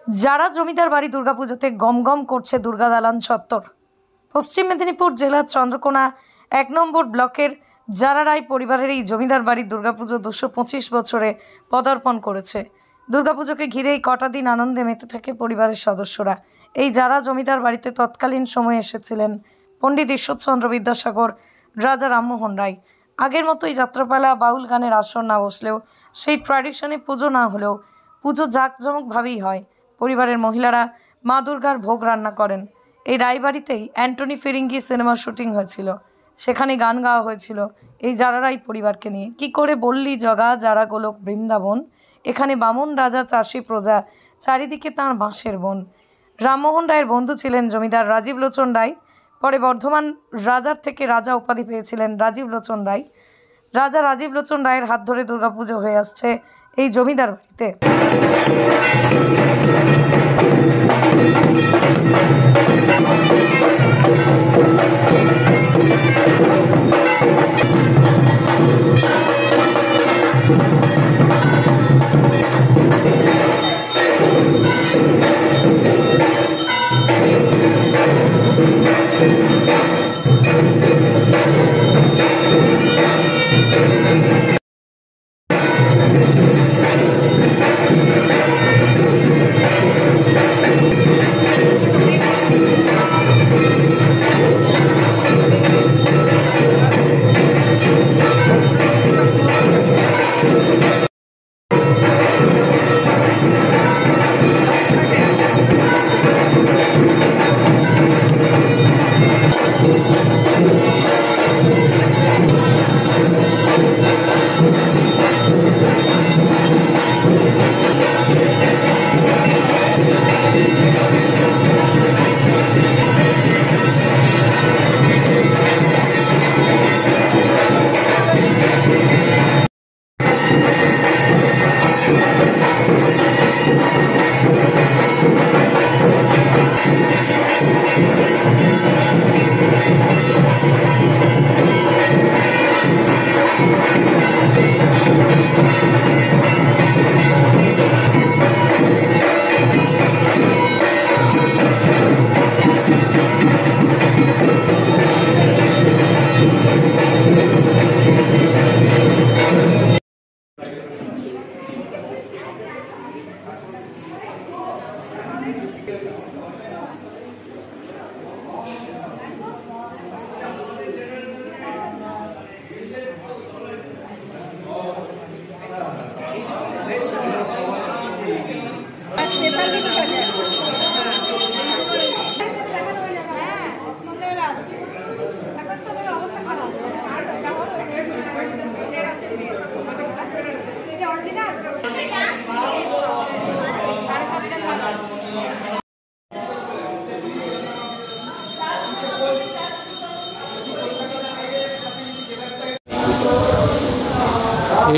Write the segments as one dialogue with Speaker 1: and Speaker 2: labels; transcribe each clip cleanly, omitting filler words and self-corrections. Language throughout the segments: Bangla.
Speaker 1: যারা জমিদার বাড়ি দুর্গাপুজোতে গমগম করছে দুর্গা দালান চত্বর। পশ্চিম মেদিনীপুর জেলার চন্দ্রকোনা ১ নম্বর ব্লকের যারা রায় পরিবারের এই জমিদার বাড়ির দুর্গাপুজো ২২৫ বছরে পদার্পণ করেছে। দুর্গাপুজোকে ঘিরেই কটা দিন আনন্দে মেতে থাকে পরিবারের সদস্যরা। এই যারা জমিদার বাড়িতে তৎকালীন সময়ে এসেছিলেন পণ্ডিত ঈশ্বরচন্দ্র বিদ্যাসাগর, রাজা রামমোহন রায়। আগের মতোই যাত্রাপালা, বাউল গানের আসর না বসলেও, সেই ট্র্যাডিশনে পুজো না হলেও পুজো জাঁকজমকভাবেই হয়। পরিবারের মহিলারা মা দুর্গার ভোগ রান্না করেন। এই রায়বাড়িতেই অ্যান্টনি ফিরিঙ্গি সিনেমার শুটিং হয়েছিল, সেখানে গান গাওয়া হয়েছিল এই যারা রায় পরিবারকে নিয়ে। কি করে বললি জগা যারা গোলক বৃন্দাবন, এখানে বামুন রাজা চাষি প্রজা, চারিদিকে তাঁর বাঁশের বন। রামমোহন রায়ের বন্ধু ছিলেন জমিদার রাজীব লোচন রায়। পরে বর্ধমান রাজার থেকে রাজা উপাধি পেয়েছিলেন রাজীব লোচন রায়। রাজা রাজীব লোচন রায়ের হাত ধরে দুর্গাপুজো হয়ে আসছে এই জমিদার বাড়িতে।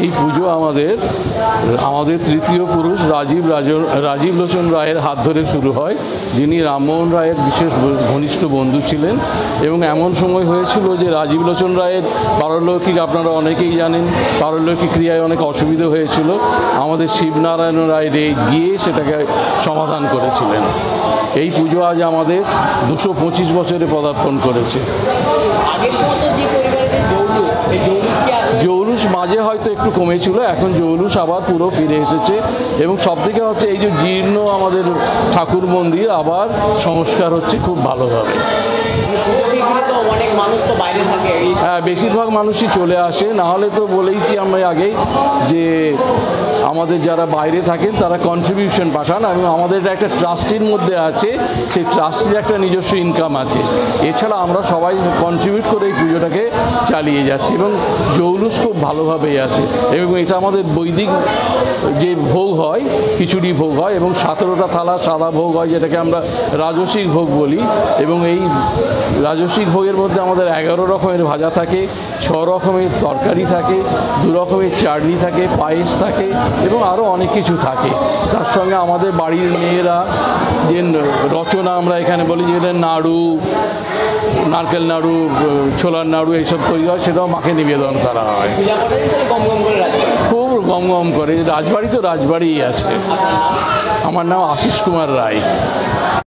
Speaker 2: এই পুজো আমাদের তৃতীয় পুরুষ রাজীব লোচন রায়ের হাত ধরে শুরু হয়, যিনি রামমোহন রায়ের বিশেষ ঘনিষ্ঠ বন্ধু ছিলেন। এবং এমন সময় হয়েছিল যে রাজীব লোচন রায়ের পারলৌকিক, আপনারা অনেকেই জানেন, পারলৌকিক ক্রিয়ায় অনেক অসুবিধা হয়েছিল। আমাদের শিবনারায়ণ রায় গিয়ে সেটাকে সমাধান করেছিলেন। এই পুজো আজ আমাদের ২২৫ বছরে পদার্পণ করেছে। জৌলুস মাঝে হয়তো একটু কমেছিল, এখন জৌলুস আবার পুরো ফিরে এসেছে। এবং সবথেকে হচ্ছে এই যে জীর্ণ আমাদের ঠাকুর মন্দির আবার সংস্কার হচ্ছে খুব ভালোভাবে। হ্যাঁ, বেশিরভাগ মানুষই চলে আসে, নাহলে তো বলেইছি আমরা আগেই যে আমাদের যারা বাইরে থাকেন তারা কন্ট্রিবিউশন পাঠান, এবং আমাদের একটা ট্রাস্টির মধ্যে আছে, সেই ট্রাস্টির একটা নিজস্ব ইনকাম আছে। এছাড়া আমরা সবাই কন্ট্রিবিউট করে এই পুজোটাকে চালিয়ে যাচ্ছি এবং জৌলুস খুব ভালোভাবেই আছে। এবং এটা আমাদের বৈদিক যে ভোগ হয়, খিচুড়ি ভোগ হয়, এবং 17টা থালা সাদা ভোগ হয়, যেটাকে আমরা রাজসিক ভোগ বলি। এবং এই রাজসিক ভোগের মধ্যে আমাদের 11 রকমের ভাজা থাকে, 6 রকমের তরকারি থাকে, 2 রকমের চাটনি থাকে, পায়েস থাকে এবং আরও অনেক কিছু থাকে। তার সঙ্গে আমাদের বাড়ির মেয়েরা যে রচনা আমরা এখানে বলি, যেটা নাড়ু, নারকেল নাড়ু, ছোলার নাড়ু এইসব তৈরি হয়, সেটাও মাকে নিবেদন করা হয়। খুব গম গম করে। রাজবাড়ি তো রাজবাড়িই আছে। আমার নাম আশিস কুমার রায়।